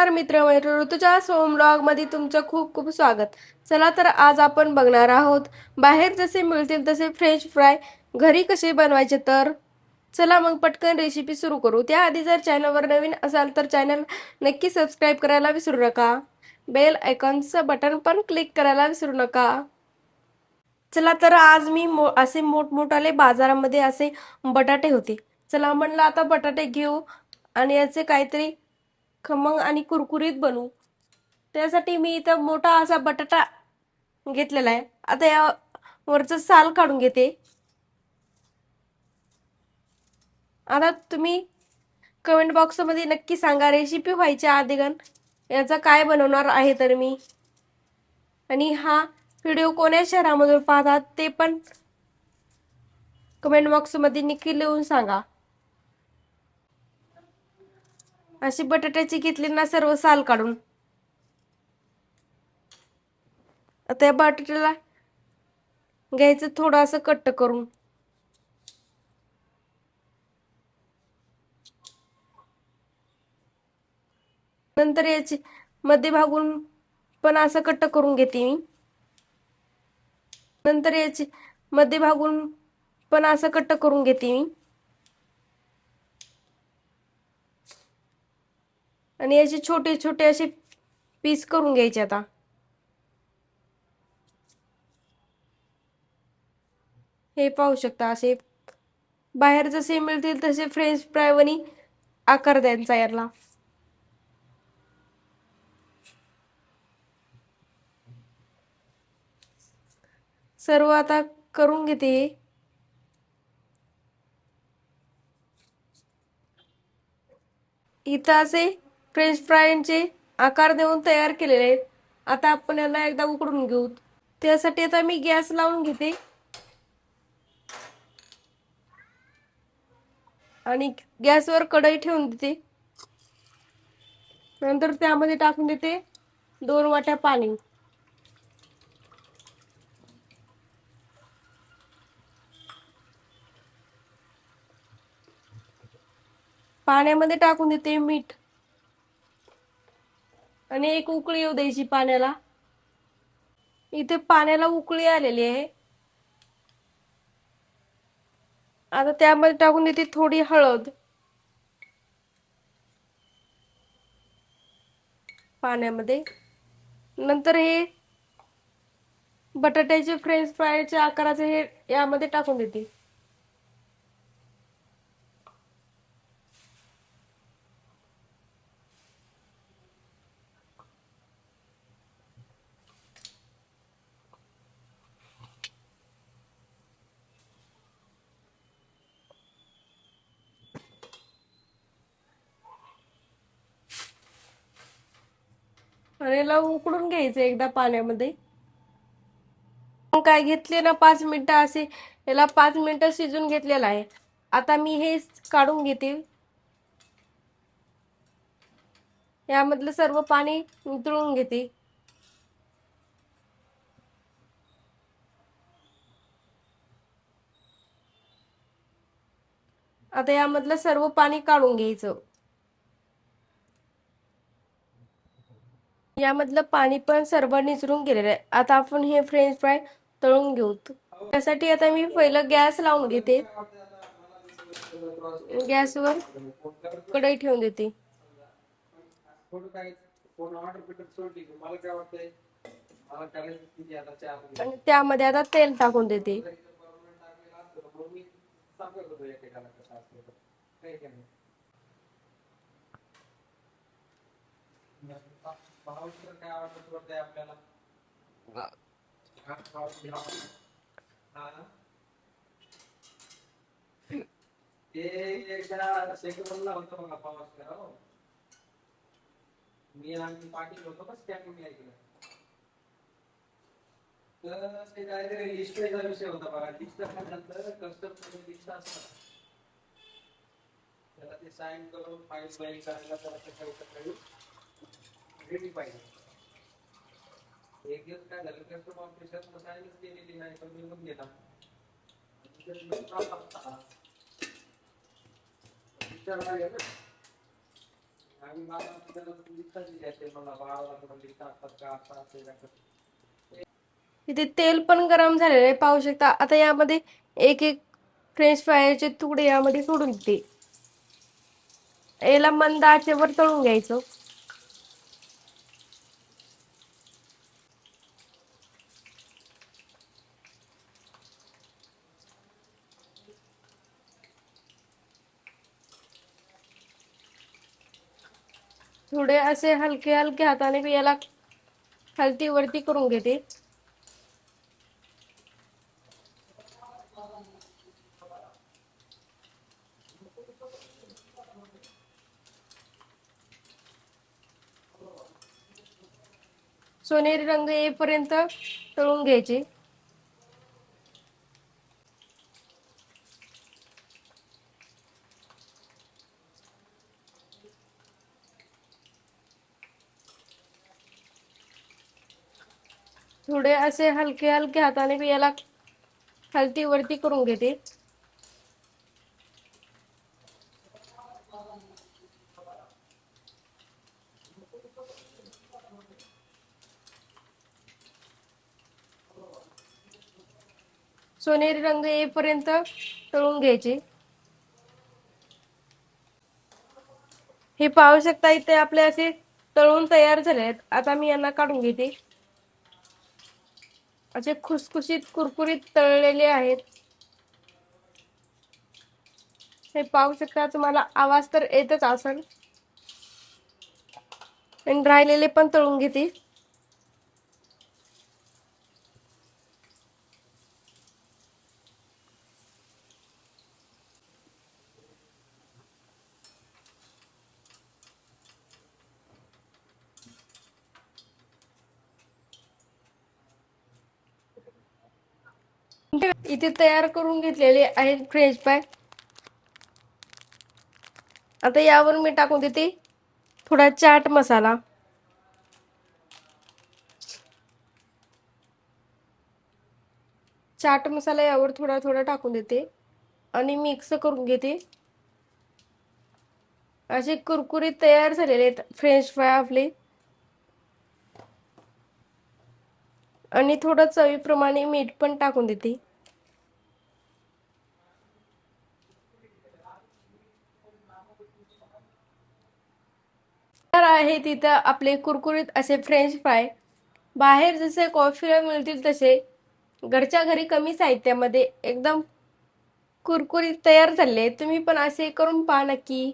नमस्कार मित्र-मैत्रिणींनो, ऋतूच्या सोम ब्लॉग मध्ये तुमचं खूप खूप स्वागत. चला तर आज आपण बघणार आहोत बाहेर जसे मिळतील तसे फ्रेंच फ्राय घरी कसे बनवायचे. तर चला मग पटकन रेसिपी सुरू करू. त्याआधी जर चॅनलवर नवीन असाल तर चॅनल नक्की सबस्क्राईब करायला विसरू नका. बेल आयकॉनचं बटन पण क्लिक करायला विसरू नका. चला तर आज मी असे मोठमोठाले बाजारामध्ये असे बटाटे होते. चला म्हणलं आता बटाटे घेऊ आणि याचे काहीतरी खमंग आणि कुरकुरीत बनवू. त्यासाठी मी इथं मोठा असा बटाटा घेतलेला आहे. आता या वरचं साल काढून घेते. आता तुम्ही कमेंट बॉक्समध्ये नक्की सांगा रेसिपी व्हायच्या आधीगण याचा काय बनवणार आहे तर मी. आणि हा व्हिडिओ कोण्या शहरामधून पाहतात ते पण कमेंट बॉक्समध्ये नक्की लिहून सांगा. अशी बटाट्याची घेतली ना सर्व साल काढून. आता या बटाट्याला घ्यायचं थोडं असं कट्ट करून. नंतर याची मध्यभागून पण असं कट्ट करून घेते मी. नंतर याची मध्यभागून पण असं कट्ट करून घेते मी. आणि याचे छोटे छोटे असे पीस करून घ्यायचे. आता हे पाहू शकता असे बाहेर जसे मिळतील तसे फ्रेंच फ्राय वनी आकार द्यायचा याला. सर्व आता करून घेते. इथं असे फ्रेंच फ्रायचे आकार देऊन तयार केलेले आहेत. आता आपण याला एकदा उकडून घेऊ. त्यासाठी आता मी गॅस लावून घेते आणि गॅसवर कढई ठेवून देते. नंतर त्यामध्ये टाकून देते 2 वाट्या पाणी. पाण्यामध्ये टाकून देते मीठ आणि एक उकळी येऊ द्यायची पाण्याला. इथे पाण्याला उकळी आलेली आहे. आता त्यामध्ये टाकून देते थोडी हळद पाण्यामध्ये. नंतर हे बटाट्याचे फ्रेंच फ्रायच्या आकाराचे हे यामध्ये टाकून देते. आणि याला उकडून घ्यायचं एकदा पाण्यामध्ये. काय घेतले ना 5 मिनिटं असे याला 5 मिनिटं शिजून घेतलेलं आहे. आता मी हे काढून घेते. यामधलं सर्व पाणी निथळून घेते. आता यामधलं सर्व पाणी काढून घ्यायचं. यामधलं पाणी पण सर्व निचरून गेलेलं आहे. आता आपण हे फ्रेंच फ्राय तळून घेऊ. त्यासाठी आता मी पहिलं गॅस लावून घेते. गॅसवर कढई ठेवून देते आणि त्यामध्ये आता तेल टाकून देते. इथे तेल पण गरम झालेलं आहे पाहू शकता. आता यामध्ये एक एक फ्रेंच फ्रायचे तुकडे यामध्ये सोडून देते. याला मंद आचेवर तळून घ्यायचं. थोडे असे हलके हलके हाताने मी याला खालती वरती करून घेते. सोनेरी रंग येईपर्यंत तळून घ्यायचे. थोडे असे हलके हलके हाताने मी याला खालती वरती करून घेते. सोनेरी रंग येईपर्यंत तळून घ्यायचे. हे पाहू शकता इथे आपले असे तळून तयार झाले आहेत. आता मी यांना काढून घेते. असे खुसखुशीत कुरकुरीत तळलेले आहेत. हे पाहू शकता. तुम्हाला आवाज तर येतच असेल. आणि राहिलेले पण तळून घेते. इथे तयार करून घेतलेले आहेत फ्रेंच फ्राय. आता यावर मी टाकून देते थोडा चाट मसाला. चाट मसाला यावर थोडा थोडा टाकून देते आणि मिक्स करून घेते. असे कुरकुरीत तयार झालेले आहेत फ्रेंच फ्राय आपले. आणि थोडं चवीप्रमाणे मीठ पण टाकून देते. तर आहे तिथं आपले कुरकुरीत असे फ्रेंच फ्राय. बाहेर जसे कॉफीला मिळतील तसे घरच्या घरी कमी साहित्यामध्ये एकदम कुरकुरीत तयार झाले. तुम्ही पण असे करून पहा नक्की.